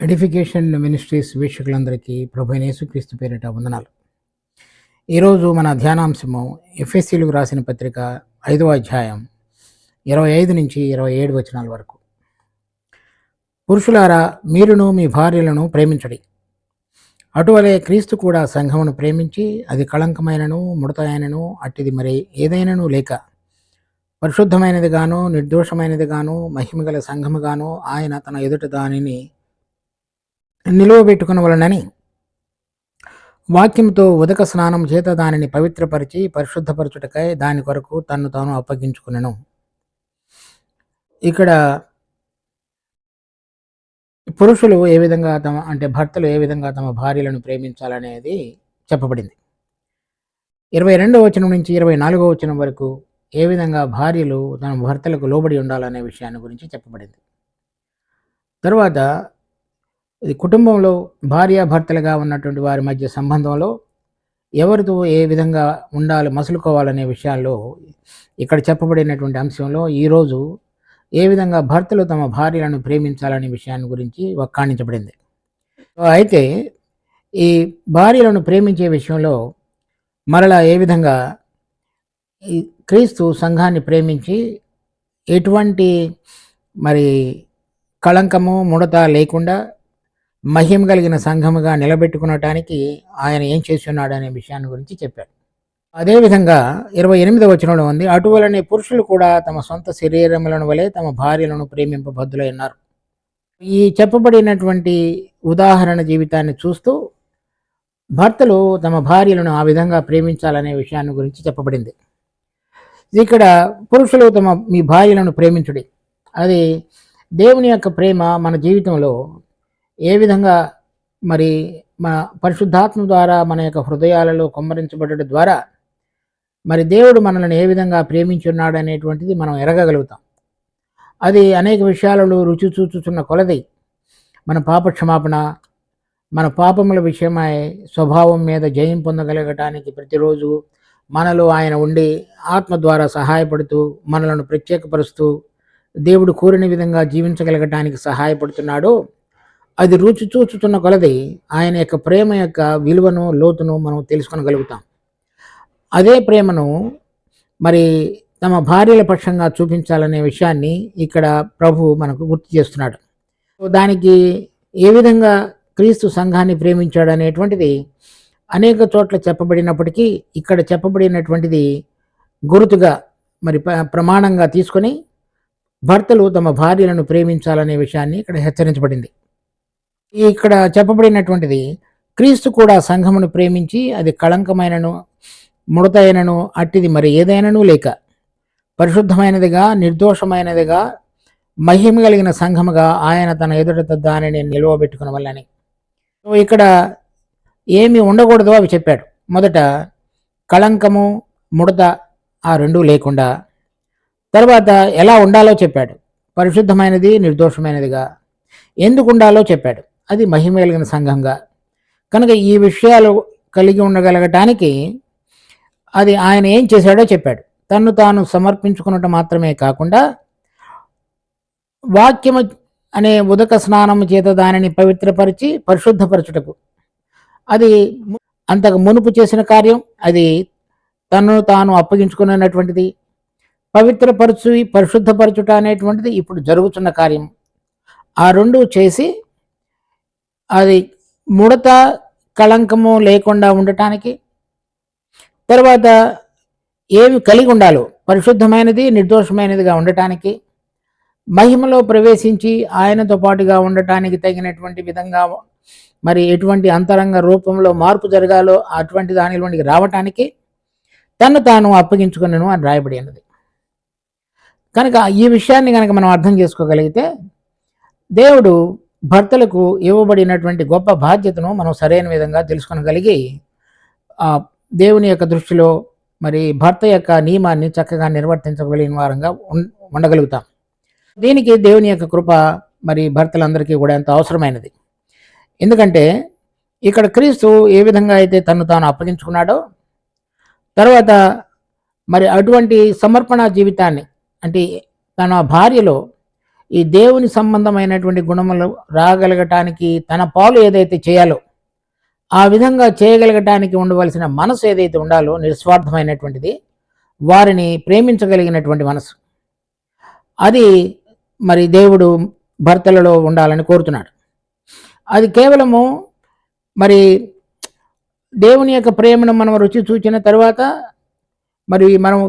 Edification ministries వీక్షకులందరికీ ప్రభువైన యేసుక్రీస్తు పేరిట వందనాలు. ఈరోజు మన ధ్యానాంశము ఎఫెసీయులకు రాసిన పత్రిక 5వ అధ్యాయం 25 నుంచి 27 వచనాల వరకు. పురుషులారా, మీరును మీ భార్యలను ప్రేమించడి. అటువలే క్రీస్తు కూడా సంఘమును ప్రేమించి అది కళంకమైనను ముడతయైనను అట్టిది మరి ఏదైనను లేక పరిశుద్ధమైనదిగాను నిర్దోషమైనదిగాను మహిమగల సంఘముగాను ఆయన తన ఎదుట దానిని నిలువబెట్టుకునవలనని వాక్యంతో ఉదక స్నానం చేత దానిని పవిత్రపరిచి పరిశుద్ధపరచుటకై దాని కొరకు తన్ను తాను అప్పగించుకునెను. ఇక్కడ పురుషులు ఏ విధంగా భర్తలు ఏ విధంగా తమ భార్యలను ప్రేమించాలనేది చెప్పబడింది. 22వ వచనం నుంచి 24వ వచనం వరకు ఏ విధంగా భార్యలు తమ భర్తలకు లోబడి ఉండాలనే విషయాన్ని గురించి చెప్పబడింది. తర్వాత ఇది కుటుంబంలో భార్యాభర్తలుగా ఉన్నటువంటి వారి మధ్య సంబంధంలో ఎవరితో ఏ విధంగా ఉండాలి, మసులుకోవాలనే విషయాల్లో ఇక్కడ చెప్పబడినటువంటి అంశంలో ఈరోజు ఏ విధంగా భర్తలు తమ భార్యలను ప్రేమించాలనే విషయాన్ని గురించి వక్కాణించబడింది. అయితే ఈ భార్యలను ప్రేమించే విషయంలో మరలా ఏ విధంగా ఈ క్రీస్తు సంఘాన్ని ప్రేమించి ఎటువంటి కళంకము ముడత లేకుండా మహిమ కలిగిన సంఘముగా నిలబెట్టుకునటానికి ఆయన ఏం చేసి ఉన్నాడు అనే విషయాన్ని గురించి చెప్పాడు. అదేవిధంగా 28వ వచనంలో ఉంది, అటువలనే పురుషులు కూడా తమ సొంత శరీరములను వలె తమ భార్యలను ప్రేమింపబద్దులై ఉన్నారు. ఈ చెప్పబడినటువంటి ఉదాహరణ జీవితాన్ని చూస్తూ భర్తలు తమ భార్యలను ఆ విధంగా ప్రేమించాలనే విషయాన్ని గురించి చెప్పబడింది. ఇక్కడ పురుషులు మీ భార్యలను ప్రేమించుడి, అది దేవుని యొక్క ప్రేమ మన జీవితంలో ఏ విధంగా మన పరిశుద్ధాత్మ ద్వారా మన యొక్క హృదయాలలో కుమ్మరించబడడం ద్వారా దేవుడు మనల్ని ఏ విధంగా ప్రేమించున్నాడు అనేటువంటిది మనం ఎరగగలుగుతాం. అది అనేక విషయాలలో రుచి చూచుచున్న కొలది మన పాపక్షమాపణ, మన పాపముల విషయమై స్వభావం మీద జయం పొందగలగటానికి ప్రతిరోజు మనలో ఆయన ఉండి ఆత్మ ద్వారా సహాయపడుతూ మనలను ప్రత్యేకపరుస్తూ దేవుడు కోరిన విధంగా జీవించగలగటానికి సహాయపడుతున్నాడు. అది రుచి చూచుతున్న కొలది ఆయన యొక్క ప్రేమ యొక్క విలువను లోతును మనం తెలుసుకొనగలుగుతాం. అదే ప్రేమను తమ భార్యల పక్షంగా చూపించాలనే విషయాన్ని ఇక్కడ ప్రభు మనకు గుర్తు చేస్తున్నాడు. దానికి ఏ విధంగా క్రీస్తు సంఘాన్ని ప్రేమించాడు అనేటువంటిది అనేక చోట్ల చెప్పబడినప్పటికీ ఇక్కడ చెప్పబడినటువంటిది గురుతుగా ప్రమాణంగా తీసుకొని భర్తలు తమ భార్యలను ప్రేమించాలనే విషయాన్ని ఇక్కడ హెచ్చరించబడింది. ఇక్కడ చెప్పబడినటువంటిది క్రీస్తు కూడా సంఘమును ప్రేమించి అది కళంకమైనను ముడతైనను అట్టిది మరి ఏదైనను లేక పరిశుద్ధమైనదిగా నిర్దోషమైనదిగా మహిమ కలిగిన సంఘముగా ఆయన తన ఎదుట దానిని నిలువబెట్టుకున్న వల్లని ఇక్కడ ఏమి ఉండకూడదో అవి చెప్పాడు. మొదట కళంకము ముడత ఆ రెండూ లేకుండా, తర్వాత ఎలా ఉండాలో చెప్పాడు, పరిశుద్ధమైనది నిర్దోషమైనదిగా ఎందుకు ఉండాలో చెప్పాడు, అది మహిమ కలిగిన సంఘంగా. కనుక ఈ విషయాలు కలిగి ఉండగలగటానికి అది ఆయన ఏం చేశాడో చెప్పాడు. తన్ను తాను సమర్పించుకున్నట్టు మాత్రమే కాకుండా వాక్యము అనే ఉదక స్నానము చేత దానిని పవిత్రపరిచి పరిశుద్ధపరచుటకు, అది అంతకు మునుపు చేసిన కార్యం, అది తన్ను తాను అప్పగించుకున్నటువంటిది. పరిశుద్ధపరచుట అనేటువంటిది ఇప్పుడు జరుగుతున్న కార్యం. ఆ రెండు చేసి అది ముడత కళంకము లేకుండా ఉండటానికి, తర్వాత ఏమి కలిగి ఉండాలో పరిశుద్ధమైనది నిర్దోషమైనదిగా ఉండటానికి, మహిమలో ప్రవేశించి ఆయనతో పాటుగా ఉండటానికి తగినటువంటి విధంగా ఎటువంటి అంతరంగ రూపంలో మార్పు జరగాలో అటువంటి దానిలోనికి రావటానికి తను తాను అప్పగించుకున్నాను అని రాయబడి ఉన్నది. కనుక ఈ విషయాన్ని కనుక మనం అర్థం చేసుకోగలిగితే దేవుడు భర్తలకు ఇవ్వబడినటువంటి గొప్ప బాధ్యతను మనం సరైన విధంగా తెలుసుకొనగలిగి దేవుని యొక్క దృష్టిలో భర్త యొక్క నియమాన్ని చక్కగా నిర్వర్తించగలిగిన వారంగా ఉండగలుగుతాం. దీనికి దేవుని యొక్క కృప భర్తలందరికీ కూడా ఎంతో అవసరమైనది. ఎందుకంటే ఇక్కడ క్రీస్తు ఏ విధంగా అయితే తను తాను అప్పగించుకున్నాడో, తర్వాత అటువంటి సమర్పణ జీవితాన్ని తన భార్యలో ఈ దేవుని సంబంధమైనటువంటి గుణములు రాగలగటానికి తన పాలు ఏదైతే చేయాలో ఆ విధంగా చేయగలగటానికి ఉండవలసిన మనసు ఏదైతే ఉండాలో నిస్వార్థమైనటువంటిది, వారిని ప్రేమించగలిగినటువంటి మనసు, అది మరి దేవుడు భర్తలలో ఉండాలని కోరుతున్నాడు. అది కేవలము మరి దేవుని యొక్క ప్రేమను మనం రుచి చూచిన తర్వాత మరి మనం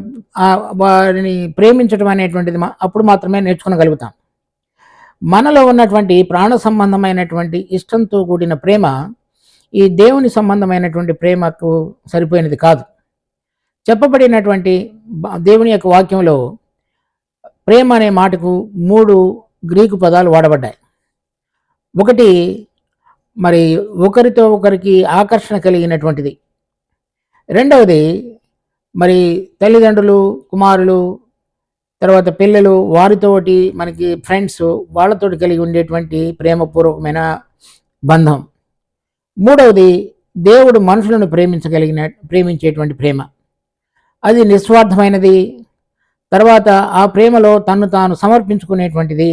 వారిని ప్రేమించడం అనేటువంటిది అప్పుడు మాత్రమే నేర్చుకోగలుగుతాం. మనలో ఉన్నటువంటి ప్రాణ సంబంధమైనటువంటి ఇష్టంతో కూడిన ప్రేమ ఈ దేవుని సంబంధమైనటువంటి ప్రేమకు సరిపోయినది కాదు. చెప్పబడినటువంటి దేవుని యొక్క వాక్యంలో ప్రేమ అనే మాటకు 3 గ్రీకు పదాలు వాడబడ్డాయి. ఒకటి మరి ఒకరితో ఒకరికి ఆకర్షణ కలిగినటువంటిది. రెండవది మరి తల్లిదండ్రులు, కుమారులు, తర్వాత పిల్లలు, వారితోటి మనకి ఫ్రెండ్స్, వాళ్ళతోటి కలిగి ఉండేటువంటి ప్రేమపూర్వకమైన బంధం. మూడవది దేవుడు మనుషులను ప్రేమించేటువంటి ప్రేమ, అది నిస్వార్థమైనది. తర్వాత ఆ ప్రేమలో తన్ను తాను సమర్పించుకునేటువంటిది.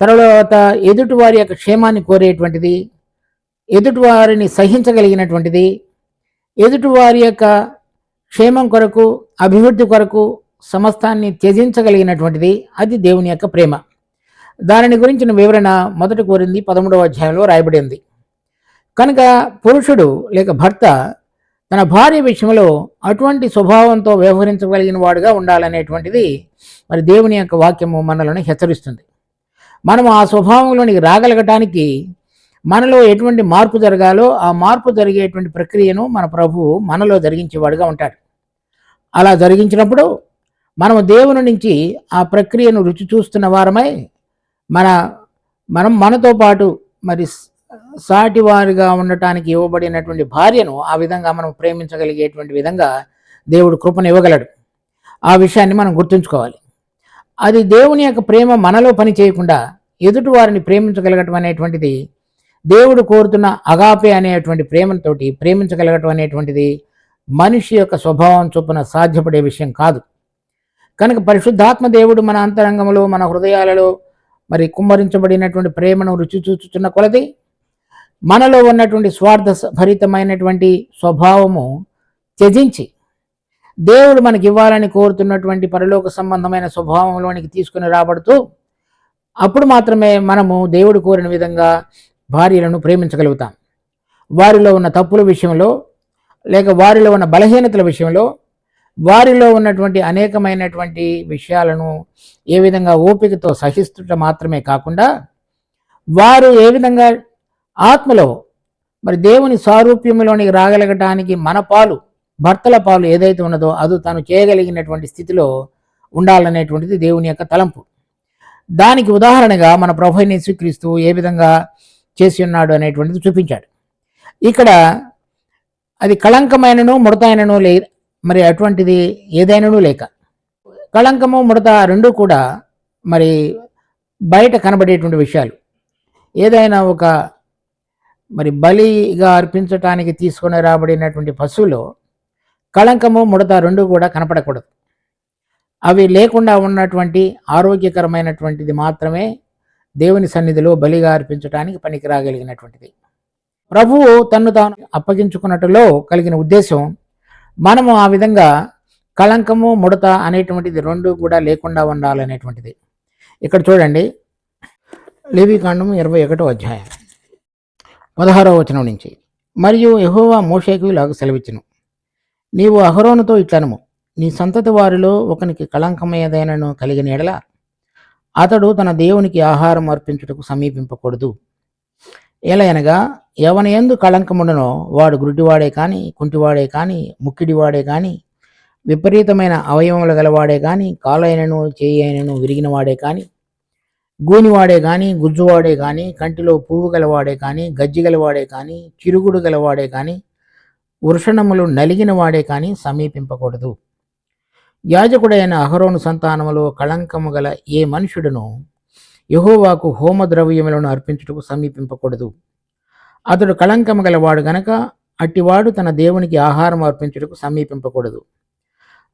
తర్వాత ఎదుటివారి యొక్క క్షేమాన్ని కోరేటువంటిది, ఎదుటివారిని సహించగలిగినటువంటిది, ఎదుటివారి యొక్క క్షేమం కొరకు, అభివృద్ధి కొరకు సమస్తాన్ని త్యజించగలిగినటువంటిది. అది దేవుని యొక్క ప్రేమ. దానిని గురించిన వివరణ 1 కొరింథీ 13వ అధ్యాయంలో రాయబడి ఉంది. కనుక పురుషుడు లేక భర్త తన భార్య విషయంలో అటువంటి స్వభావంతో వ్యవహరించగలిగిన వాడుగా ఉండాలనేటువంటిది మరి దేవుని యొక్క వాక్యము మనలను హెచ్చరిస్తుంది. మనం ఆ స్వభావంలోనికి రాగలగటానికి మనలో ఎటువంటి మార్పు జరగాలో ఆ మార్పు జరిగేటువంటి ప్రక్రియను మన ప్రభువు మనలో జరిగించేవాడుగా ఉంటాడు. అలా జరిగించినప్పుడు మనము దేవుని నుంచి ఆ ప్రక్రియను రుచి చూస్తున్న వారమై మనతో పాటు మరి సాటివారిగా ఉండటానికి ఇవ్వబడినటువంటి భార్యను ఆ విధంగా మనం ప్రేమించగలిగేటువంటి విధంగా దేవుడు కృపను ఇవ్వగలడు. ఆ విషయాన్ని మనం గుర్తుంచుకోవాలి. అది దేవుని యొక్క ప్రేమ మనలో పని చేయకుండా ఎదుటి వారిని ప్రేమించగలగటం అనేటువంటిది, దేవుడు కోరుతున్న అగాపే అనేటువంటి ప్రేమతోటి ప్రేమించగలగటం అనేటువంటిది మనిషి యొక్క స్వభావం చొప్పున సాధ్యపడే విషయం కాదు. కనుక పరిశుద్ధాత్మ దేవుడు మన అంతరంగంలో, మన హృదయాలలో మరి కుమ్మరించబడినటువంటి ప్రేమను రుచి చూచుతున్న కొలది మనలో ఉన్నటువంటి స్వార్థ భరితమైనటువంటి స్వభావము త్యజించి దేవుడు మనకి ఇవ్వాలని కోరుతున్నటువంటి పరలోక సంబంధమైన స్వభావంలోనికి తీసుకుని రాబడుతూ అప్పుడు మాత్రమే మనము దేవుడు కోరిన విధంగా భార్యలను ప్రేమించగలుగుతాం. వారిలో ఉన్న తప్పుల విషయంలో, లేక వారిలో ఉన్న బలహీనతల విషయంలో, వారిలో ఉన్నటువంటి అనేకమైనటువంటి విషయాలను ఏ విధంగా ఓపికతో సహిస్తుట మాత్రమే కాకుండా, వారు ఏ విధంగా ఆత్మలో మరి దేవుని సారూప్యంలోనికి రాగలగటానికి మన పాలు, భర్తల పాలు ఏదైతే ఉన్నదో అది తను చేయగలిగినటువంటి స్థితిలో ఉండాలనేటువంటిది దేవుని యొక్క తలంపు. దానికి ఉదాహరణగా మన ప్రభువైన యేసుక్రీస్తు ఏ విధంగా చేసి ఉన్నాడు అనేటువంటిది చూపించాడు. ఇక్కడ అది కళంకమైనను ముడతైనను మరి అటువంటిది ఏదైనాను లేక, కళంకము ముడత రెండూ కూడా మరి బయట కనబడేటువంటి విషయాలు. ఏదైనా ఒక మరి బలిగా అర్పించటానికి తీసుకొని రాబడినటువంటి పశువులో కళంకము ముడత రెండూ కూడా కనపడకూడదు. అవి లేకుండా ఉన్నటువంటి ఆరోగ్యకరమైనటువంటిది మాత్రమే దేవుని సన్నిధిలో బలిగా అర్పించడానికి పనికి రాగలిగినటువంటిది. ప్రభువు తన్ను తాను అప్పగించుకున్నట్టులో కలిగిన ఉద్దేశం మనము ఆ విధంగా కళంకము ముడత అనేటువంటిది రెండూ కూడా లేకుండా ఉండాలనేటువంటిది. ఇక్కడ చూడండి, లేవీకాండము 21వ అధ్యాయం 16వ వచనం నుంచి, మరియు యెహోవా మోషేకు ఇలాగ సెలవిచ్చెను, నీవు అహరోనుతో ఇట్లనము, నీ సంతతి వారిలో ఒకనికి కళంకమేదైనను కలిగిన ఎడల అతడు తన దేవునికి ఆహారం అర్పించుటకు సమీపింపకూడదు. ఎలయనగా ఎవని యందు కళంకముండనో వాడు గుడ్డివాడే కానీ, కుంటివాడే కానీ, ముక్కిడివాడే కానీ, విపరీతమైన అవయవములు గలవాడే కానీ, కాలైనను చేయి అయినను విరిగినవాడే కానీ, గూనివాడే కానీ, గుజ్జువాడే కానీ, కంటిలో పువ్వు గలవాడే కానీ, గజ్జి గలవాడే కానీ, చిరుగుడు గలవాడే కానీ, వృషణములు నలిగిన వాడే కానీ సమీపింపకూడదు. యాజకుడైన అహరోను సంతానములో కళంకము గల ఏ మనుషుడును యెహోవాకు హోమద్రవ్యములను అర్పించుటకు సమీపింపకూడదు. అతడు కళంకము గలవాడు గనక అట్టివాడు తన దేవునికి ఆహారం అర్పించుటకు సమీపింపకూడదు.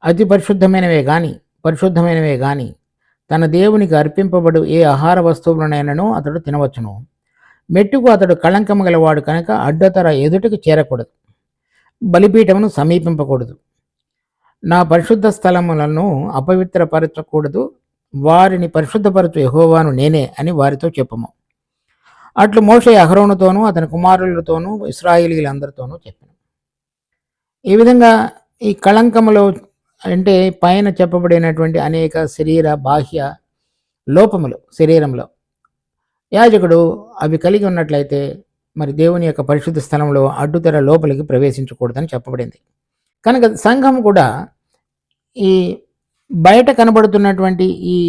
అతి పరిశుద్ధమైనవే గాని, పరిశుద్ధమైనవే గాని, తన దేవునికి అర్పింపబడు ఏ ఆహార వస్తువులనైనను అతడు తినవచ్చును. మెట్టుకు అతడు కళంకము గలవాడు కనుక అడ్డతర ఎదుటికి చేరకూడదు, బలిపీఠమును సమీపింపకూడదు. నా పరిశుద్ధ స్థలములను అపవిత్రపరచకూడదు, వారిని పరిశుద్ధపరచు యెహోవాను నేనే అని వారితో చెప్పము. అట్లు మోషే అహరోనుతోనూ అతని కుమారులతోనూ ఇశ్రాయేలీయులందరితోనూ చెప్పాను. ఈ విధంగా ఈ కళంకములో అంటే పైన చెప్పబడినటువంటి అనేక శరీర బాహ్య లోపములు శరీరంలో యాజకుడు అవి కలిగి ఉన్నట్లయితే మరి దేవుని యొక్క పరిశుద్ధ స్థలంలో అడ్డుతెర లోపలికి ప్రవేశించకూడదని చెప్పబడింది. కనుక సంఘం కూడా ఈ బయట కనబడుతున్నటువంటి ఈ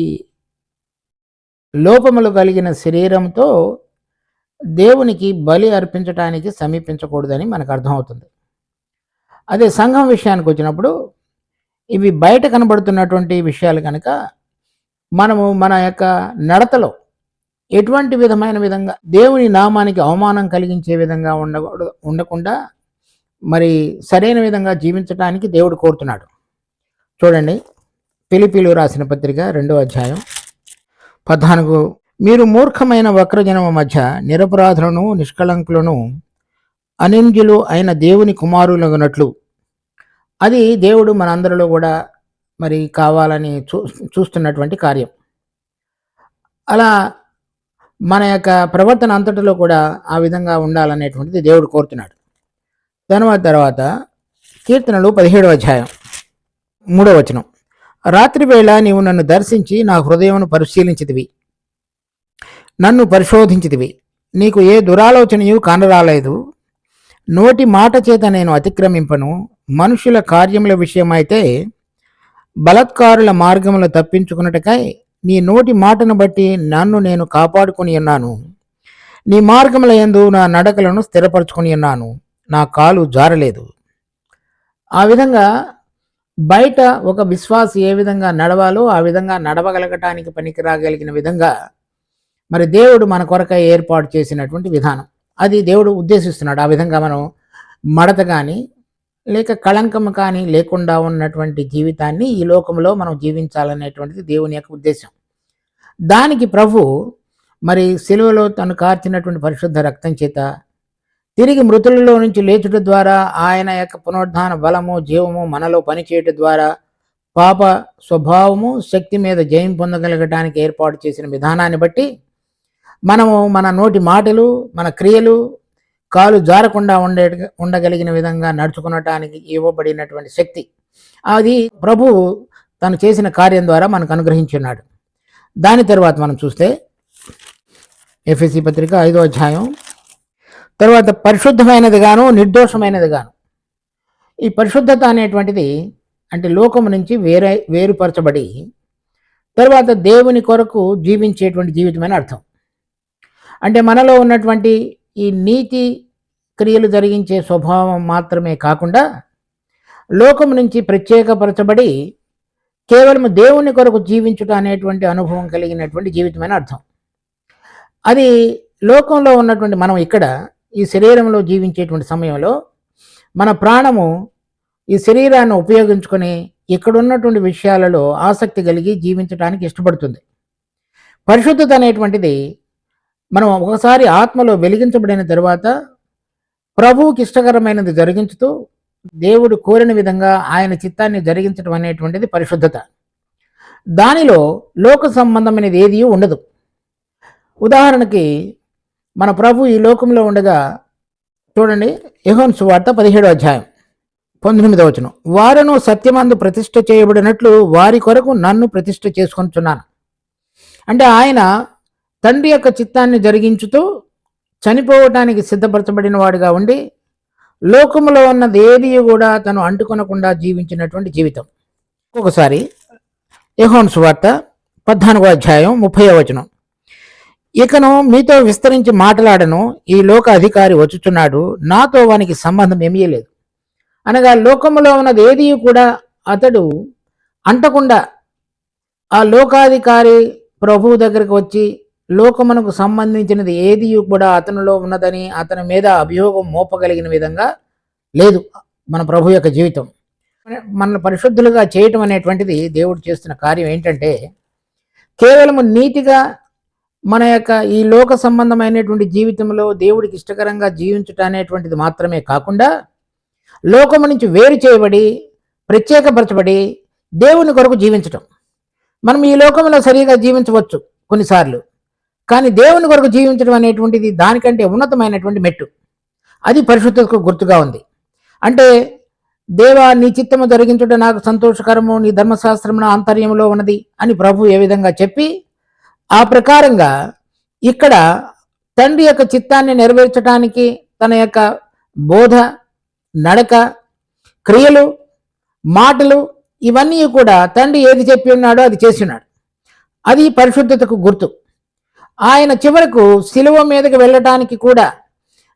లోపములు కలిగిన శరీరంతో దేవునికి బలి అర్పించడానికి సమీపించకూడదని మనకు అర్థమవుతుంది. అదే సంఘం విషయానికి వచ్చినప్పుడు ఇవి బయట కనబడుతున్నటువంటి విషయాలు కనుక మనము మన యొక్క నడతలో ఎటువంటి విధంగా దేవుని నామానికి అవమానం కలిగించే విధంగా ఉండకుండా మరి సరైన విధంగా జీవించడానికి దేవుడు కోరుతున్నాడు. చూడండి, ఫిలిప్పీయులకు రాసిన పత్రిక 2వ అధ్యాయం 14. మీరు మూర్ఖమైన వక్రజనము మధ్య నిరపరాధులను నిష్కళంకులను అనింద్యులు అయిన దేవుని కుమారులగునట్లు. అది దేవుడు మనందరిలో కూడా మరి కావాలని చూస్తున్నటువంటి కార్యం. అలా మన యొక్క ప్రవర్తన అంతటిలో కూడా ఆ విధంగా ఉండాలనేటువంటిది దేవుడు కోరుతున్నాడు. తర్వాత కీర్తనలు 17వ అధ్యాయం 3వ వచనం. రాత్రి వేళ నీవు నన్ను దర్శించి నా హృదయమును పరిశీలించితివి, నన్ను పరిశోధించితివి. నీకు ఏ దురాలోచనయు కానరాలేదు. నోటి మాట చేత నేను అతిక్రమింపను. మనుషుల కార్యముల విషయమైతే బలత్కారుల మార్గములు తప్పించుకున్నటకై నీ నోటి మాటను బట్టి నన్ను నేను కాపాడుకుని ఉన్నాను. నీ మార్గముల యందు నా నడకలను స్థిరపరచుకుని ఉన్నాను. నా కాలు జారలేదు. ఆ విధంగా బయట ఒక విశ్వాసి ఏ విధంగా నడవాలో ఆ విధంగా నడవగలగటానికి పనికిరాగలిగిన విధంగా మరి దేవుడు మన కొరకై ఏర్పాటు చేసినటువంటి విధానం అది దేవుడు ఉద్దేశిస్తున్నాడు. ఆ విధంగా మనం మడత కానీ లేక కళంకము కానీ లేకుండా ఉన్నటువంటి జీవితాన్ని ఈ లోకంలో మనం జీవించాలనేటువంటిది దేవుని యొక్క ఉద్దేశం. దానికి ప్రభు మరి సిలువలో తను కార్చినటువంటి పరిశుద్ధ రక్తం చేత తిరిగి మృతులలో నుంచి లేచుట ద్వారా ఆయన యొక్క పునరుద్ధాన బలము జీవము మనలో పనిచేయటం ద్వారా పాప స్వభావము శక్తి మీద జయం పొందగలగడానికి ఏర్పాటు చేసిన విధానాన్ని బట్టి మనము మన నోటి మాటలు మన క్రియలు కాలు జారకుండా ఉండగలిగిన విధంగా నడుచుకునటానికి ఇవ్వబడినటువంటి శక్తి అది ప్రభువు తను చేసిన కార్యం ద్వారా మనకు అనుగ్రహించున్నాడు. దాని తర్వాత మనం చూస్తే ఎఫెసీ పత్రిక 5వ అధ్యాయం తర్వాత పరిశుద్ధమైనది గాను నిర్దోషమైనది గాను. ఈ పరిశుద్ధత అనేటువంటిది అంటే లోకము నుంచి వేరుపరచబడి తర్వాత దేవుని కొరకు జీవించేటువంటి జీవితమని అర్థం. అంటే మనలో ఉన్నటువంటి ఈ నీతి క్రియలు జరిగించే స్వభావం మాత్రమే కాకుండా లోకం నుంచి ప్రత్యేకపరచబడి కేవలం దేవుని కొరకు జీవించుట అనేటువంటి అనుభవం కలిగినటువంటి జీవితమని అర్థం. అది లోకంలో ఉన్నటువంటి మనం ఇక్కడ ఈ శరీరంలో జీవించేటువంటి సమయంలో మన ప్రాణము ఈ శరీరాన్ని ఉపయోగించుకొని ఇక్కడ ఉన్నటువంటి విషయాలలో ఆసక్తి కలిగి జీవించడానికి ఇష్టపడుతుంది. పరిశుద్ధత అనేటువంటిది మనం ఒకసారి ఆత్మలో వెలిగించబడిన తర్వాత ప్రభువుకి ఇష్టకరమైనది జరిగించుతూ దేవుడు కోరిన విధంగా ఆయన చిత్తాన్ని జరిగించడం అనేటువంటిది పరిశుద్ధత. దానిలో లోక సంబంధమైనది ఏదీ ఉండదు. ఉదాహరణకి మన ప్రభు ఈ లోకంలో ఉండగా చూడండి, యోహాను సువార్త 17వ అధ్యాయం 19వ వచనం. వారును సత్యమందు ప్రతిష్ఠ చేయబడినట్లు వారి కొరకు నన్ను ప్రతిష్ఠ చేసుకొనుచున్నాను. అంటే ఆయన తండ్రి యొక్క చిత్తాన్ని జరిగించుతూ చనిపోవటానికి సిద్ధపరచబడిన వాడుగా ఉండి లోకములో ఉన్నది ఏది కూడా తను అంటుకొనకుండా జీవించినటువంటి జీవితం. ఒకసారి యోహాను సువార్త 14వ అధ్యాయం 30వ వచనం. ఇకను మీతో విస్తరించి మాట్లాడను, ఈ లోక అధికారి వచ్చుచున్నాడు, నాతో వానికి సంబంధం ఏమీ లేదు. అనగా లోకములో ఉన్నది ఏది కూడా అతడు అంటకుండా ఆ లోకాధికారి ప్రభువు దగ్గరికి వచ్చి లోకమునకు సంబంధించినది ఏది కూడా అతనిలో ఉన్నదని అతని మీద అభియోగం మోపగలిగిన విధంగా లేదు మన ప్రభు యొక్క జీవితం. మన పరిశుద్ధులుగా చేయటం అనేటువంటిది దేవుడు చేస్తున్న కార్యం ఏంటంటే కేవలము నీతిగా మన యొక్క ఈ లోక సంబంధమైనటువంటి జీవితంలో దేవుడికి ఇష్టకరంగా జీవించుట అనేటువంటిది మాత్రమే కాకుండా లోకము నుంచి వేరు చేయబడి ప్రత్యేకపరచబడి దేవుని కొరకు జీవించటం. మనం ఈ లోకంలో సరిగా జీవించవచ్చు కొన్నిసార్లు, కానీ దేవుని కొరకు జీవించడం అనేటువంటిది దానికంటే ఉన్నతమైనటువంటి మెట్టు. అది పరిశుద్ధతకు గుర్తుగా ఉంది. అంటే దేవా, నీ చిత్తము జరిగించుట నాకు సంతోషకరము, నీ ధర్మశాస్త్రము నా ఆంతర్యంలో ఉన్నది అని ప్రభు ఏ విధంగా చెప్పి ఆ ప్రకారంగా ఇక్కడ తండ్రి యొక్క చిత్తాన్ని నెరవేర్చడానికి తన యొక్క బోధ, నడక, క్రియలు, మాటలు ఇవన్నీ కూడా తండ్రి ఏది చెప్పి ఉన్నాడో అది చేసి ఉన్నాడు. అది పరిశుద్ధతకు గుర్తు. ఆయన చివరకు శిలువ మీదకి వెళ్ళటానికి కూడా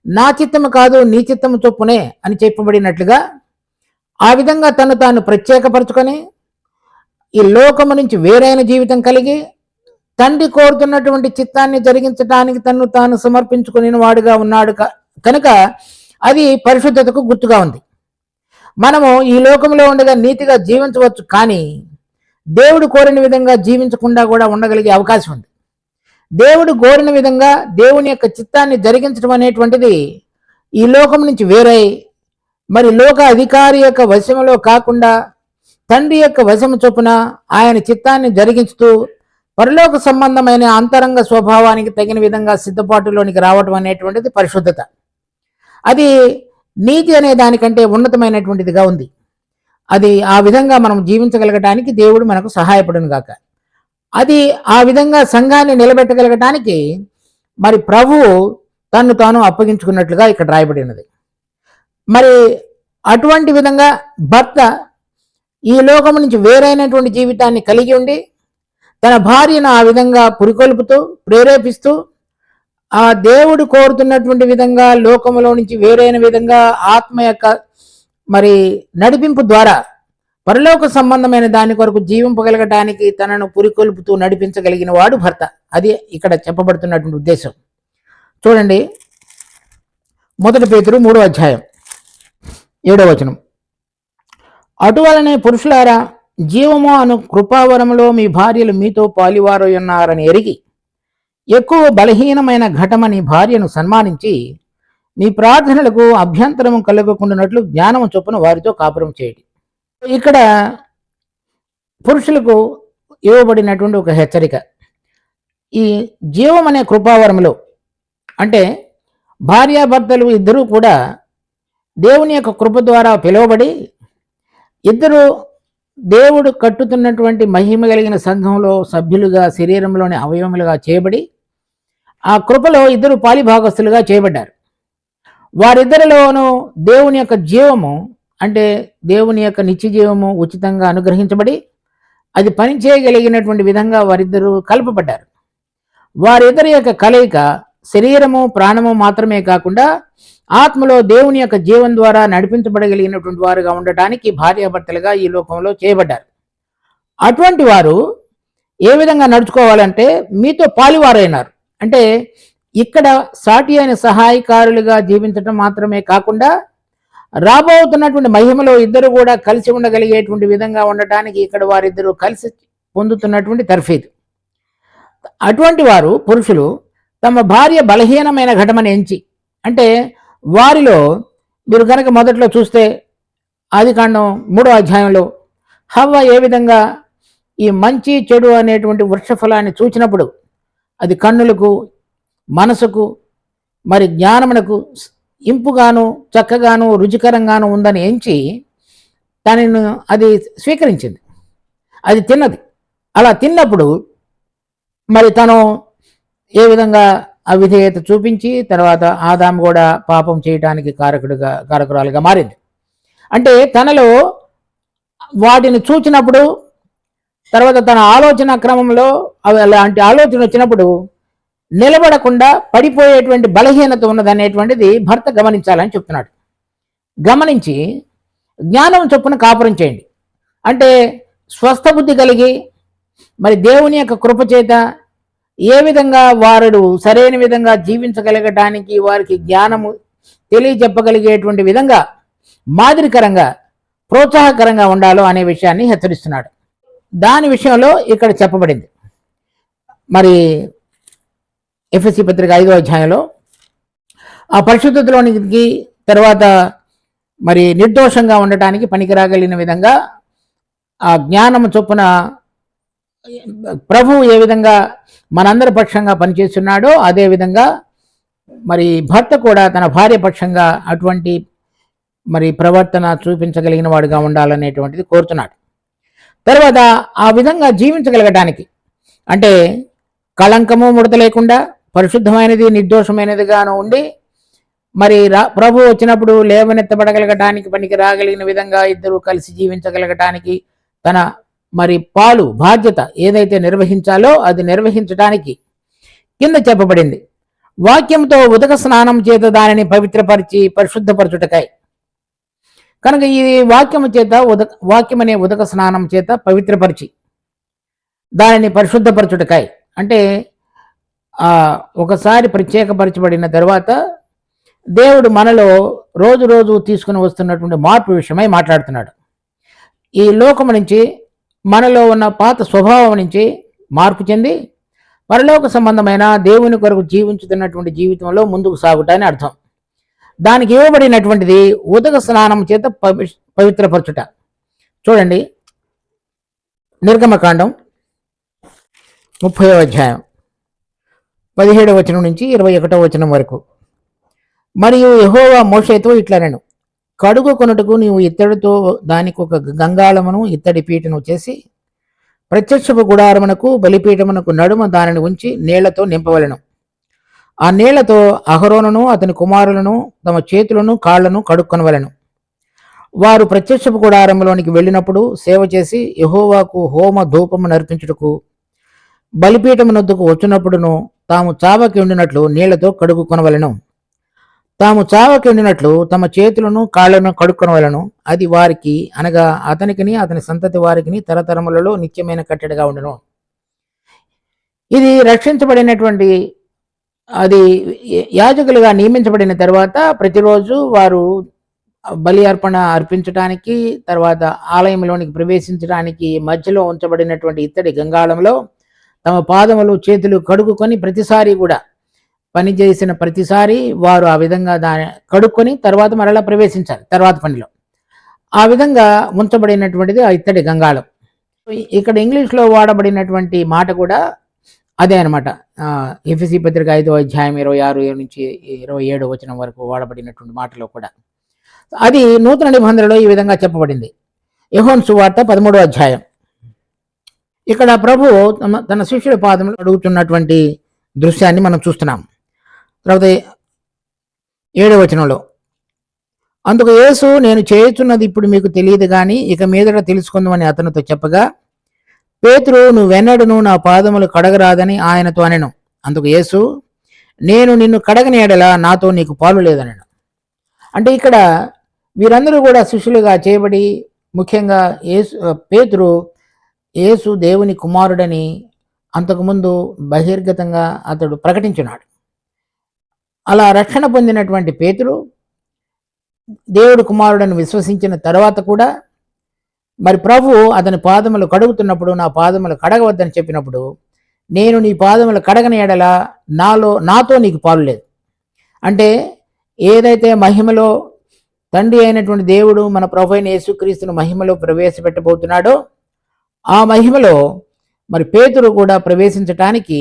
నా చిత్తము కాదు నీ చిత్తము చొప్పునే అని చెప్పబడినట్లుగా ఆ విధంగా తను తాను ప్రత్యేకపరచుకొని ఈ లోకము నుంచి వేరైన జీవితం కలిగి తండ్రి కోరుతున్నటువంటి చిత్తాన్ని జరిగించడానికి తను తాను సమర్పించుకుని వాడుగా ఉన్నాడు కనుక అది పరిశుద్ధతకు గుర్తుగా ఉంది. మనము ఈ లోకంలో ఉండగా నీతిగా జీవించవచ్చు, కానీ దేవుడు కోరిన విధంగా జీవించకుండా కూడా ఉండగలిగే అవకాశం ఉంది. దేవుడు కోరిన విధంగా దేవుని యొక్క చిత్తాన్ని జరిగించడం అనేటువంటిది ఈ లోకం నుంచి వేరై మరి లోక అధికారి యొక్క వశములో కాకుండా తండ్రి యొక్క వశము చొప్పున ఆయన చిత్తాన్ని జరిగించుతూ పరలోక సంబంధమైన అంతరంగ స్వభావానికి తగిన విధంగా సిద్ధపాటులోనికి రావటం అనేటువంటిది పరిశుద్ధత. అది నీతి అనే దానికంటే ఉన్నతమైనటువంటిదిగా ఉంది. అది ఆ విధంగా మనం జీవించగలగటానికి దేవుడు మనకు సహాయపడును గాక. అది ఆ విధంగా సంఘాన్ని నిలబెట్టగలగటానికి మరి ప్రభువు తన్ను తాను అప్పగించుకున్నట్లుగా ఇక్కడ రాయబడినది. మరి అటువంటి విధంగా భర్త ఈ లోకం నుంచి వేరైనటువంటి జీవితాన్ని కలిగి ఉండి తన భార్యను ఆ విధంగా పురికొల్పుతూ ప్రేరేపిస్తూ ఆ దేవుడు కోరుతున్నటువంటి విధంగా లోకంలో నుంచి వేరైన విధంగా ఆత్మ యొక్క మరి నడిపింపు ద్వారా పరలోక సంబంధమైన దాని కొరకు జీవింపగలగటానికి తనను పురికొల్పుతూ నడిపించగలిగిన వాడు భర్త. అది ఇక్కడ చెప్పబడుతున్నటువంటి ఉద్దేశం. చూడండి, 1 పేతురు 3వ అధ్యాయం 7వ వచనం. అటువలనే పురుషులారా, జీవము అను కృపావరములో మీ భార్యలు మీతో పాలివారు ఉన్నారని ఎరిగి ఎక్కువ బలహీనమైన ఘటమని భార్యను సన్మానించి మీ ప్రార్థనలకు అభ్యంతరము కలగకుండానట్లు జ్ఞానము చొప్పున వారితో కాపురం చేయండి. ఇక్కడ పురుషులకు ఇవ్వబడినటువంటి ఒక హెచ్చరిక. ఈ జీవం అనే కృపావరములో అంటే భార్యాభర్తలు ఇద్దరూ కూడా దేవుని యొక్క కృప ద్వారా పిలువబడి ఇద్దరు దేవుడు కట్టుతున్నటువంటి మహిమ కలిగిన సంఘంలో సభ్యులుగా శరీరంలోని అవయవములుగా చేయబడి ఆ కృపలో ఇద్దరు పాలిభాగస్తులుగా చేయబడ్డారు. వారిద్దరిలోనూ దేవుని యొక్క జీవము అంటే దేవుని యొక్క నిత్య జీవము ఉచితంగా అనుగ్రహించబడి అది పనిచేయగలిగినటువంటి విధంగా వారిద్దరూ కలపబడ్డారు. వారిద్దరి యొక్క కలయిక శరీరము ప్రాణము మాత్రమే కాకుండా ఆత్మలో దేవుని యొక్క జీవం ద్వారా నడిపించబడగలిగినటువంటి వారుగా ఉండటానికి భార్యాభర్తలుగా ఈ లోకంలో చేయబడ్డారు. అటువంటి వారు ఏ విధంగా నడుచుకోవాలంటే మీతో పాలివారైనారు. అంటే ఇక్కడ సాటి అయిన సహాయకారులుగా జీవించడం మాత్రమే కాకుండా రాబోతున్నటువంటి మహిమలో ఇద్దరు కూడా కలిసి ఉండగలిగేటువంటి విధంగా ఉండటానికి ఇక్కడ వారిద్దరూ కలిసి పొందుతున్నటువంటి తర్ఫీదు. అటువంటి వారు పురుషులు తమ భార్య బలహీనమైన ఘటమని ఎంచి, అంటే వారిలో మీరు కనుక మొదట్లో చూస్తే ఆదికాండం 3వ అధ్యాయంలో హవ్వ ఏ విధంగా ఈ మంచి చెడు అనేటువంటి వృక్షఫలాన్ని చూచినప్పుడు అది కన్నులకు మనసుకు మరి జ్ఞానమునకు ఇంపుగాను చక్కగాను రుచికరంగాను ఉందని ఎంచి తనను అది స్వీకరించింది, అది తిన్నది. అలా తిన్నప్పుడు మరి తను ఏ విధంగా అవిధేయత చూపించి తర్వాత ఆదాము కూడా పాపం చేయటానికి కారకురాలుగా మారింది. అంటే తనలో వాటిని చూచినప్పుడు తర్వాత తన ఆలోచన క్రమంలో అలాంటి ఆలోచన వచ్చినప్పుడు నిలబడకుండా పడిపోయేటువంటి బలహీనత ఉన్నదనేటువంటిది భర్త గమనించాలని చెప్తున్నాడు. గమనించి జ్ఞానం చొప్పున కాపురం చేయండి. అంటే స్వస్థ బుద్ధి కలిగి మరి దేవుని యొక్క కృప చేత ఏ విధంగా వారు సరైన విధంగా జీవించగలగటానికి వారికి జ్ఞానము తెలియజెప్పగలిగేటువంటి విధంగా మాదిరికరంగా ప్రోత్సాహకరంగా ఉండాలో అనే విషయాన్ని హెచ్చరిస్తున్నాడు. దాని విషయంలో ఇక్కడ చెప్పబడింది. మరి ఎఫ్ఎస్సి పత్రిక 5వ అధ్యాయంలో ఆ పరిశుద్ధతలోనికి తర్వాత మరి నిర్దోషంగా ఉండటానికి పనికిరాగలిగిన విధంగా ఆ జ్ఞానము చొప్పున ప్రభువు ఏ విధంగా మనందరి పక్షంగా పనిచేస్తున్నాడో అదేవిధంగా మరి భర్త కూడా తన భార్య పక్షంగా అటువంటి మరి ప్రవర్తన చూపించగలిగిన వాడుగా ఉండాలనేటువంటిది కోరుతున్నాడు. తర్వాత ఆ విధంగా జీవించగలగడానికి అంటే కళంకము ముడత లేకుండా పరిశుద్ధమైనది నిర్దోషమైనదిగాను ఉండి మరి ప్రభు వచ్చినప్పుడు లేవనెత్తబడగలగటానికి పనికి రాగలిగిన విధంగా ఇద్దరు కలిసి జీవించగలగటానికి తన మరి బాధ్యత ఏదైతే నిర్వహించాలో అది నిర్వహించడానికి కింద చెప్పబడింది. వాక్యంతో ఉదక స్నానం చేత దానిని పవిత్రపరిచి పరిశుద్ధపరచుటకై. కనుక ఈ వాక్యము చేత వాక్యం అనే ఉదక స్నానం చేత పవిత్రపరిచి దానిని పరిశుద్ధపరచుటకై అంటే ఒకసారి ప్రత్యేకపరచబడిన తర్వాత దేవుడు మనలో రోజు రోజు తీసుకుని వస్తున్నటువంటి మార్పు విషయమై మాట్లాడుతున్నాడు. ఈ లోకము నుంచి మనలో ఉన్న పాత స్వభావం నుంచి మార్పు చెంది పరలోక సంబంధమైన దేవుని కొరకు జీవించుతున్నటువంటి జీవితంలో ముందుకు సాగుట అని అర్థం. దానికి ఇవ్వబడినటువంటిది ఉదక స్నానం చేత పవిత్రపరచుట. చూడండి, నిర్గమకాండం 30వ అధ్యాయం 17వ వచనం నుంచి 21వ వచనం వరకు. మరియు యెహోవా మోషేతో ఇట్లనెను, కడుగు కొనుటకు నీవు ఇత్తడితో దానికి ఒక గంగాళమును ఇత్తడి పీటను చేసి ప్రత్యక్షపు గుడారమునకు బలిపీఠమునకు నడుమ దానిని ఉంచి నీళ్లతో నింపవలెను. ఆ నీళ్లతో అహరోనును అతని కుమారులను తమ చేతులను కాళ్లను కడుక్కొనవలెను. వారు ప్రత్యక్షపు గుడారములోనికి వెళ్ళినప్పుడు సేవ చేసి యెహోవాకు హోమ ధూపము నర్పించుటకు బలిపీఠమునొద్దకు వచ్చినప్పుడును తాము చావకి ఉండినట్లు నీళ్లతో కడుక్కొనవలెను. తాము చావకి ఉండినట్లు తమ చేతులను కాళ్లను కడుక్కొనవలెను. అది వారికి అనగా అతనికిని అతని సంతతి వారికిని తరతరములలో నిత్యమైన కట్టడిగా ఉండును. ఇది రక్షించబడినటువంటి అది యాజకులుగా నియమించబడిన తర్వాత ప్రతిరోజు వారు బలి అర్పణ అర్పించడానికి తర్వాత ఆలయంలోనికి ప్రవేశించడానికి మధ్యలో ఉంచబడినటువంటి ఇత్తడి గంగాళంలో తమ పాదములు చేతులు కడుక్కొని ప్రతిసారి కూడా పని చేసిన ప్రతిసారి వారు ఆ విధంగా దాన్ని కడుక్కొని తర్వాత మరలా ప్రవేశించాలి తర్వాత పనిలో. ఆ విధంగా ఉంచబడినటువంటిది ఆ ఇత్తడి గంగాళం. ఇక్కడ ఇంగ్లీష్లో వాడబడినటువంటి మాట కూడా అదే అనమాట. ఎఫెసీ పత్రిక 5వ అధ్యాయం 26 నుంచి 27 వచనం వరకు వాడబడినటువంటి మాటలో కూడా అది నూతన నిబంధనలో ఈ విధంగా చెప్పబడింది. యోహాను సువార్త 13వ అధ్యాయం. ఇక్కడ ప్రభు తన శిష్యుల పాదములు అడుగుతున్నటువంటి దృశ్యాన్ని మనం చూస్తున్నాం. తర్వాత 7వ వచనంలో, అందుకు యేసు, నేను చేయుచున్నది ఇప్పుడు మీకు తెలియదు కానీ ఇక మీదట తెలుసుకుందామని అతనితో చెప్పగా, పేతురు, నువ్వెన్నడూ నా పాదములు కడగరాదని ఆయనతో అనెను. అందుకు యేసు, నేను నిన్ను కడగని ఎడల నాతో నీకు పాలు లేదనెను. అంటే ఇక్కడ వీరందరూ కూడా శిష్యులుగా చేయబడి ముఖ్యంగా పేతురు యేసు దేవుని కుమారుడని అంతకుముందు బహిర్గతంగా అతడు ప్రకటించున్నాడు. అలా రక్షణ పొందినటువంటి పేతురు దేవుడు కుమారుడని విశ్వసించిన తర్వాత కూడా మరి ప్రభు అతని పాదములు కడుగుతున్నప్పుడు నా పాదములు కడగవద్దని చెప్పినప్పుడు, నేను నీ పాదములు కడగని ఎడల నాతో నీకు పాలు లేదు. అంటే ఏదైతే మహిమలో తండ్రి అయినటువంటి దేవుడు మన ప్రభు అయిన యేసుక్రీస్తును మహిమలో ప్రవేశపెట్టబోతున్నాడో ఆ మహిమలో మరి పేతురు కూడా ప్రవేశించటానికి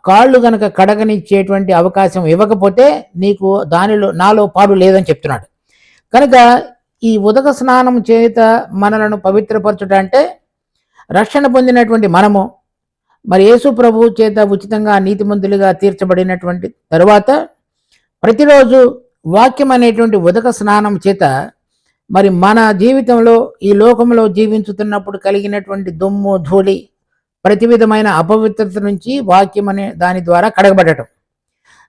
కాళ్ళు గనక కడగనిచ్చేటువంటి అవకాశం ఇవ్వకపోతే నీకు నాలో పాలు లేదని చెప్తున్నాడు. కనుక ఈ ఉదక స్నానం చేత మనలను పవిత్రపరచుట అంటే రక్షణ పొందినటువంటి మనము మరి యేసు ప్రభువు చేత ఉచితంగా నీతిమంతులుగా తీర్చబడినటువంటి తరువాత ప్రతిరోజు వాక్యం అనేటువంటి ఉదక స్నానం చేత మరి మన జీవితంలో ఈ లోకంలో జీవించుతున్నప్పుడు కలిగినటువంటి దుమ్ము ధూళి ప్రతి విధమైన అపవిత్రత నుంచి వాక్యం అనే దాని ద్వారా కడగబడటం.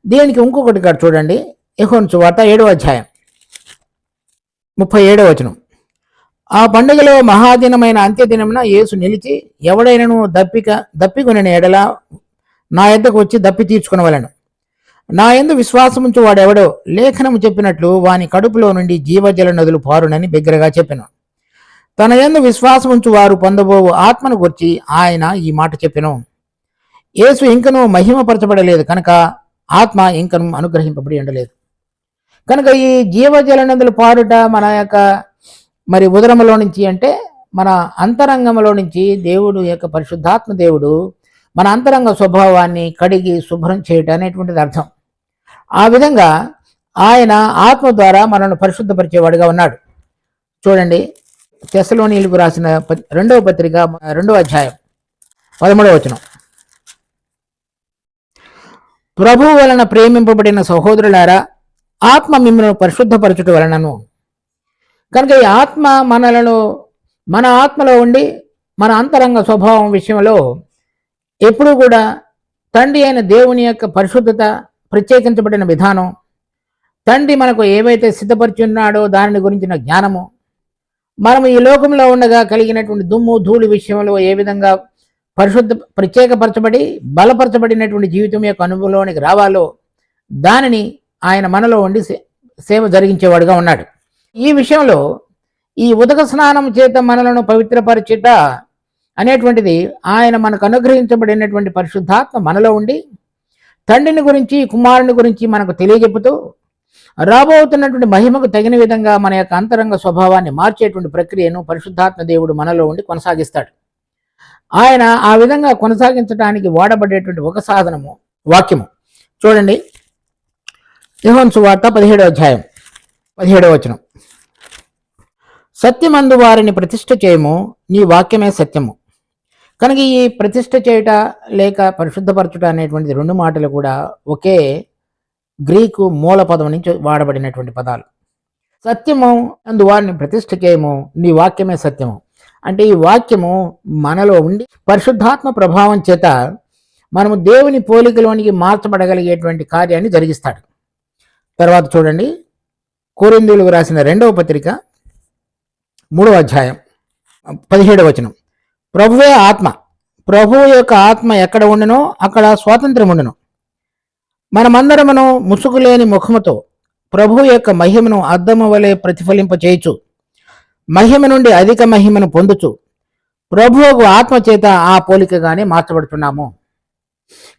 దీనికి ఇంకొకటి చూడండి, యోహాను సువార్త 7వ అధ్యాయం 37వ వచనం. ఆ పండుగలో మహాదినమైన అంత్యదినమున యేసు నిలిచి, ఎవడైనను దప్పికొనిన ఎడల నా యొద్దకు వచ్చి దప్పి తీర్చుకునవలెను. నా యందు విశ్వాసముంచు వాడెవడో లేఖనము చెప్పినట్లు వాని కడుపులో నుండి జీవజల నదులు పారునని బిగ్గరగా చెప్పెను. తన యందు విశ్వాసముంచు వారు పొందబోవు ఆత్మను గురించి ఆయన ఈ మాట చెప్పెను. యేసు ఇంకనూ మహిమపరచబడలేదు కనుక ఆత్మ ఇంకను అనుగ్రహింపబడి ఉండలేదు. కనుక ఈ జీవజలనందులు పాడుట మన యొక్క మరి ఉదరములో నుంచి అంటే మన అంతరంగంలో నుంచి దేవుడు యొక్క పరిశుద్ధాత్మ దేవుడు మన అంతరంగ స్వభావాన్ని కడిగి శుభ్రం చేయటం అనేటువంటిది అర్థం. ఆ విధంగా ఆయన ఆత్మ ద్వారా మనల్ని పరిశుద్ధపరిచేవాడుగా ఉన్నాడు. చూడండి, తెస్సలోనీయులకు రాసిన 2వ పత్రిక 2వ అధ్యాయం 13వ వచనం. ప్రభువు వలన ప్రేమింపబడిన సహోదరులారా, ఆత్మ మిమ్మల్ని పరిశుద్ధపరచుట వలనను. కనుక ఈ ఆత్మ మన ఆత్మలో ఉండి మన అంతరంగ స్వభావం విషయంలో ఎప్పుడూ కూడా తండ్రి అయిన దేవుని యొక్క పరిశుద్ధత, ప్రత్యేకించబడిన విధానం, తండ్రి మనకు ఏవైతే సిద్ధపరిచి ఉన్నాడో దానిని గురించిన జ్ఞానము, మనం ఈ లోకంలో ఉండగా కలిగినటువంటి దుమ్ము ధూళి విషయంలో ఏ విధంగా ప్రత్యేకపరచబడి బలపరచబడినటువంటి జీవితం యొక్క అనుభవంలోనికి రావాలో దానిని ఆయన మనలో ఉండి సేవ జరిగించేవాడుగా ఉన్నాడు. ఈ విషయంలో ఈ ఉదక స్నానం చేత మనలను పవిత్రపరచుట అనేటువంటిది ఆయన మనకు అనుగ్రహించబడినటువంటి పరిశుద్ధాత్మ మనలో ఉండి తండ్రిని గురించి కుమారుని గురించి మనకు తెలియజెప్పుతూ రాబోతున్నటువంటి మహిమకు తగిన విధంగా మన యొక్క అంతరంగ స్వభావాన్ని మార్చేటువంటి ప్రక్రియను పరిశుద్ధాత్మ దేవుడు మనలో ఉండి కొనసాగిస్తాడు. ఆయన ఆ విధంగా కొనసాగించడానికి వాడబడేటువంటి ఒక సాధనము వాక్యము. చూడండి, యోహాను సువార్త 17వ అధ్యాయం 17వ వచనం. సత్యమందు వారిని ప్రతిష్ఠ చేయము, నీ వాక్యమే సత్యము. కనుక ఈ ప్రతిష్ఠ చేయుట లేక పరిశుద్ధపరచుట అనేటువంటి 2 మాటలు కూడా ఒకే గ్రీకు మూల పదం నుంచి వాడబడినటువంటి పదాలు. సత్యము అందు వారిని ప్రతిష్ఠ చేయము, నీ వాక్యమే సత్యము. అంటే ఈ వాక్యము మనలో ఉండి పరిశుద్ధాత్మ ప్రభావం చేత మనము దేవుని పోలికలోనికి మార్చబడగలిగేటువంటి కార్యాన్ని జరిగిస్తాడు. తర్వాత చూడండి, కొరింథీయులకు రాసిన 2వ పత్రిక 3వ అధ్యాయం 17వ వచనం. ప్రభువే ఆత్మ, ప్రభువు యొక్క ఆత్మ ఎక్కడ ఉండునో అక్కడ స్వాతంత్రం ఉండును. మనమందరమును ముసుగులేని ముఖముతో ప్రభువు యొక్క మహిమను అద్దము వలె ప్రతిఫలింప చేయుచు మహిమ నుండి అధిక మహిమను పొందుచు ప్రభువుకు ఆత్మ చేత ఆ పోలికగానే మార్చబడుతున్నాము.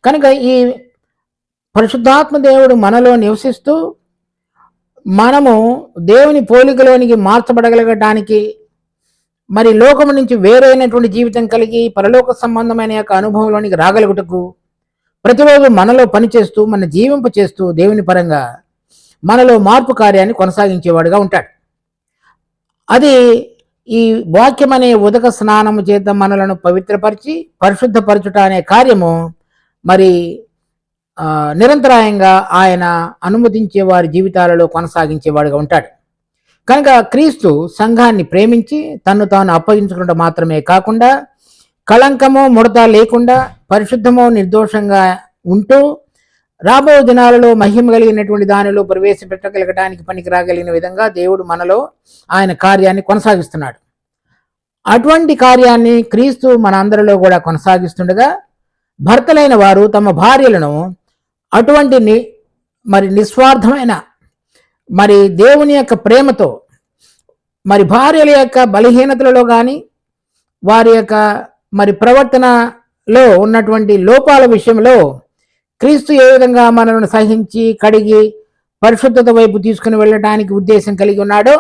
కనుక ఈ పరిశుద్ధాత్మ దేవుడు మనలో నివసిస్తూ మనము దేవుని పోలికలోనికి మార్చబడగలగటానికి, మరి లోకము నుంచి వేరైనటువంటి జీవితం కలిగి పరలోక సంబంధమైన యొక్క అనుభవంలోనికి రాగలుగుటకు ప్రతిరోజు మనలో పనిచేస్తూ మన జీవింప చేస్తూ దేవుని పరంగా మనలో మార్పు కార్యాన్ని కొనసాగించేవాడుగా ఉంటాడు. అది ఈ వాక్యం అనే ఉదక స్నానము చేత మనలను పవిత్రపరిచి పరిశుద్ధపరచుట అనే కార్యము మరి నిరంతరాయంగా ఆయన అనుమతించే వారి జీవితాలలో కొనసాగించేవాడుగా ఉంటాడు. కనుక క్రీస్తు సంఘాన్ని ప్రేమించి తన్ను తాను అప్పగించుకుంటూ మాత్రమే కాకుండా కళంకమో ముడత లేకుండా పరిశుద్ధమో నిర్దోషంగా ఉంటూ రాబో దినాలలో మహిమ కలిగినటువంటి దానిలో ప్రవేశపెట్టగలగడానికి పనికి రాగలిగిన విధంగా దేవుడు మనలో ఆయన కార్యాన్ని కొనసాగిస్తున్నాడు. అటువంటి కార్యాన్ని క్రీస్తు మన అందరిలో కూడా కొనసాగిస్తుండగా భర్తలైన వారు తమ భార్యలను అటువంటి మరి నిస్వార్థమైన మరి దేవుని యొక్క ప్రేమతో మరి భార్యల యొక్క బలహీనతలలో కానీ వారి యొక్క మరి ప్రవర్తనలో ఉన్నటువంటి లోపాల విషయంలో క్రీస్తు ఏ విధంగా మనల్ని సహించి కడిగి పరిశుద్ధత వైపు తీసుకుని వెళ్ళడానికి ఉద్దేశం కలిగి ఉన్నాడో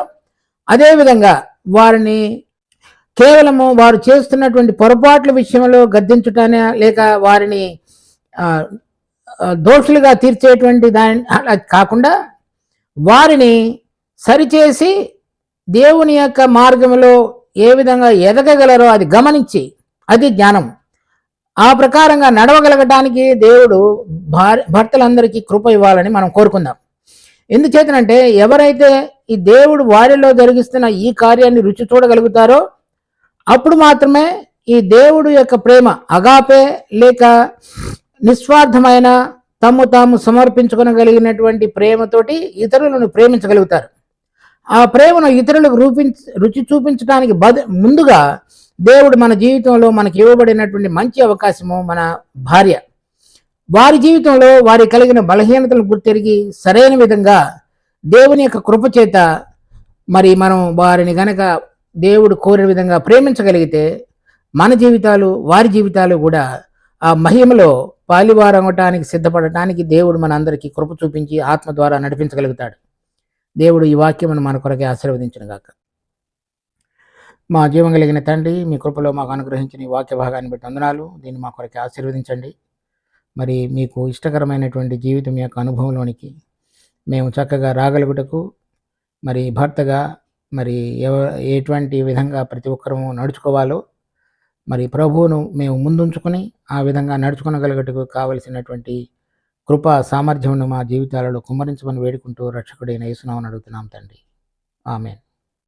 అదేవిధంగా వారిని కేవలము వారు చేస్తున్నటువంటి పొరపాట్ల విషయంలో గద్దించుటానే లేక వారిని దోషులుగా తీర్చేటువంటి దాని అలా కాకుండా వారిని సరిచేసి దేవుని యొక్క మార్గంలో ఏ విధంగా ఎదగగలరో అది గమనించి, అది జ్ఞానం, ఆ ప్రకారంగా నడవగలగటానికి దేవుడు భర్తలందరికీ కృప ఇవ్వాలని మనం కోరుకుందాం. ఎందుచేతనంటే ఎవరైతే ఈ దేవుడు వారిలో జరిగిస్తున్న ఈ కార్యాన్ని రుచి చూడగలుగుతారో అప్పుడు మాత్రమే ఈ దేవుడు యొక్క ప్రేమ అగాపే లేక నిస్వార్థమైన తమ్ము తాము సమర్పించుకోగలిగినటువంటి ప్రేమతోటి ఇతరులను ప్రేమించగలుగుతారు. ఆ ప్రేమను ఇతరులకు రుచి చూపించడానికి ముందుగా దేవుడు మన జీవితంలో మనకి ఇవ్వబడినటువంటి మంచి అవకాశము మన భార్య. వారి జీవితంలో వారి కలిగిన బలహీనతలను గుర్తెరిగి సరైన విధంగా దేవుని యొక్క కృప చేత మరి మనం వారిని గనక దేవుడు కోరే విధంగా ప్రేమించగలిగితే మన జీవితాలు వారి జీవితాలు కూడా ఆ మహిమలో పాలివారవటానికి సిద్ధపడటానికి దేవుడు మనందరికీ కృప చూపించి ఆత్మ ద్వారా నడిపించగలుగుతాడు. దేవుడు ఈ వాక్యమును మన కొరకే ఆశీర్వదించునుగాక. మా జీవం కలిగిన తండ్రి, మీ కృపలో మాకు అనుగ్రహించిన ఈ వాక్య భాగాన్ని బట్టి వందనాలు. దీన్ని మా కొరకే ఆశీర్వదించండి. మరి మీకు ఇష్టకరమైనటువంటి జీవితం యొక్క అనుభవంలోనికి మేము చక్కగా రాగలుగుటకు, మరి భర్తగా మరి ఎటువంటి విధంగా ప్రతి ఒక్కరము నడుచుకోవాలో మరి ప్రభువును మేము ముందుంచుకొని ఆ విధంగా నడుచుకొనగలుగుటకు కావలసినటువంటి కృపా సామర్థ్యమును మా జీవితాలలో కుమ్మరించమని వేడుకుంటూ రక్షకుడైన యేసునామమున అడుగుతున్నాం తండ్రి. ఆమేన్.